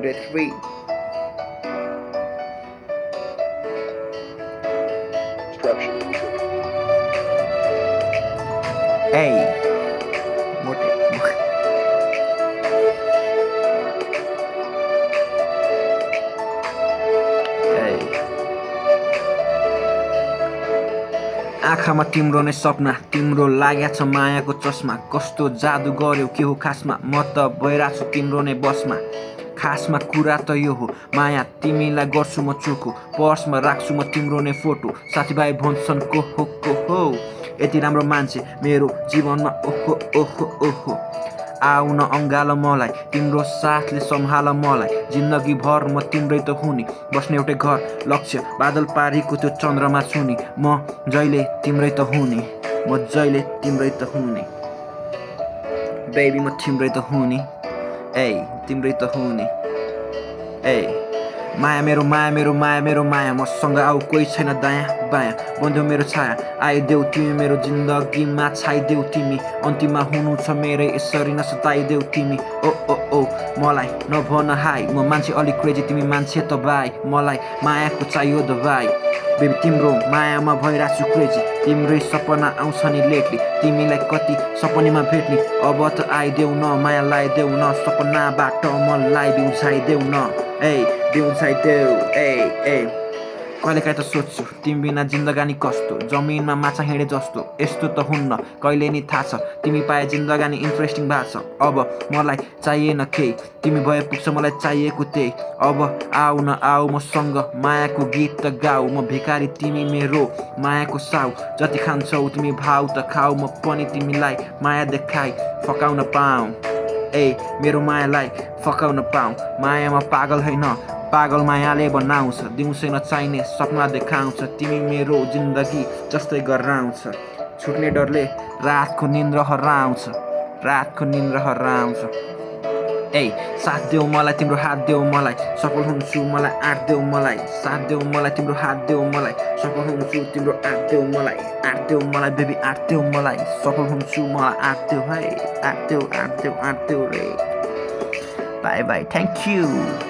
Day 3. Structure control. Hey, आँखामा तिम्रो नै सपना, तिम्रो लाग्या छ मायाको चस्मा। कस्तो जादु गर्यो के हो खासमा, म त भइरहेको छु तिम्रो नै बसमा। खासमा कुरा त यो हो माया, तिमीलाई गर्छु म चोखो। पर्समा राख्छु म तिम्रो नै फोटो, साथीभाइ भन्छन् को हो यति राम्रो मान्छे मेरो जीवनमा ओहो ओहो ओहो। आउन अँगाल मलाई, तिम्रो साथले सम्हाल मलाई। जिन्दगीभर म तिम्रै त हुने, बस्ने एउटै घर लक्ष्य बादल पारीको त्यो चन्द्रमा छुनी। म जहिले तिम्रै त हुने, म जहिले तिम्रै त हुने। बेबी म तिम्रै त हुने, ए तिम्रै त हुने। ए माया मेरो माया मेरो माया मेरो माया, मसँग आऊ कोही छैन दायाँ बायाँ। बन्ध्यो मेरो छाया, आइदेऊ तिमी मेरो जिन्दगीमा, छाइदेऊ तिमी। अन्तिममा हुनु छ मेरै, यसरी नसताइदेऊ तिमी। ओ ओ ओ मलाई नभन हाई, म मान्छे अलिक क्रेजी, तिमी मान्छे त भाइ। मलाई मायाको चाहियो दबाई, बेबी तिम्रो मायामा भइरहेको छु क्रेजी। तिम्रै सपना आउँछ नि लेटली, तिमीलाई कति सपनीमा भेट्ने। अब त आइदेऊ न, माया लाइदेऊ न, सपनाबाट मलाई बिउझाइदेऊ न। ए बिउझाइदेऊ ए कहिलेकाहीँ त सोध्छु तिमी बिना जिन्दगानी कस्तो, जमिनमा माछा हिँडे जस्तो। यस्तो त हुन्न कहिले नि थाहा छ, तिमी पाए जिन्दगानी इन्ट्रेस्टिङ भएको छ। अब मलाई चाहिएन केही, तिमी भए पुग्छ मलाई चाहिएको त्यही। अब आऊ न आऊ मसँग, मायाको गीत त गाऊ। म भिखारी तिमी मेरो मायाको साउ, जति खान्छौ तिमी भाउ त खाऊ। म पनि तिमीलाई माया देखाइ फकाउन पाऊँ, ए मेरो मायालाई फकाउन पाऊँ। मायामा पागल होइन, पागल मायाले बनाउँछ। दिउँसै नचाहिने सपना देखाउँछ, तिमी मेरो जिन्दगी जस्तै गराउँछ। छुट्ने डरले रातको निन्द्र हराउँछ, रातको निन्द्र हराउँछ। ए साथ देऊ मलाई, तिम्रो हात देऊ मलाई, सफल हुन्छु मलाई आँट देऊ मलाई। साथ देऊ मलाई, तिम्रो हात देऊ मलाई, सफल हुन्छु तिम्रो आँट देऊ मलाई। आँट देऊ मलाई बेबी, आँट देऊ मलाई, सफल हुन्छु मलाई आँट देऊ है। आँट देऊ रे। By by, thank you.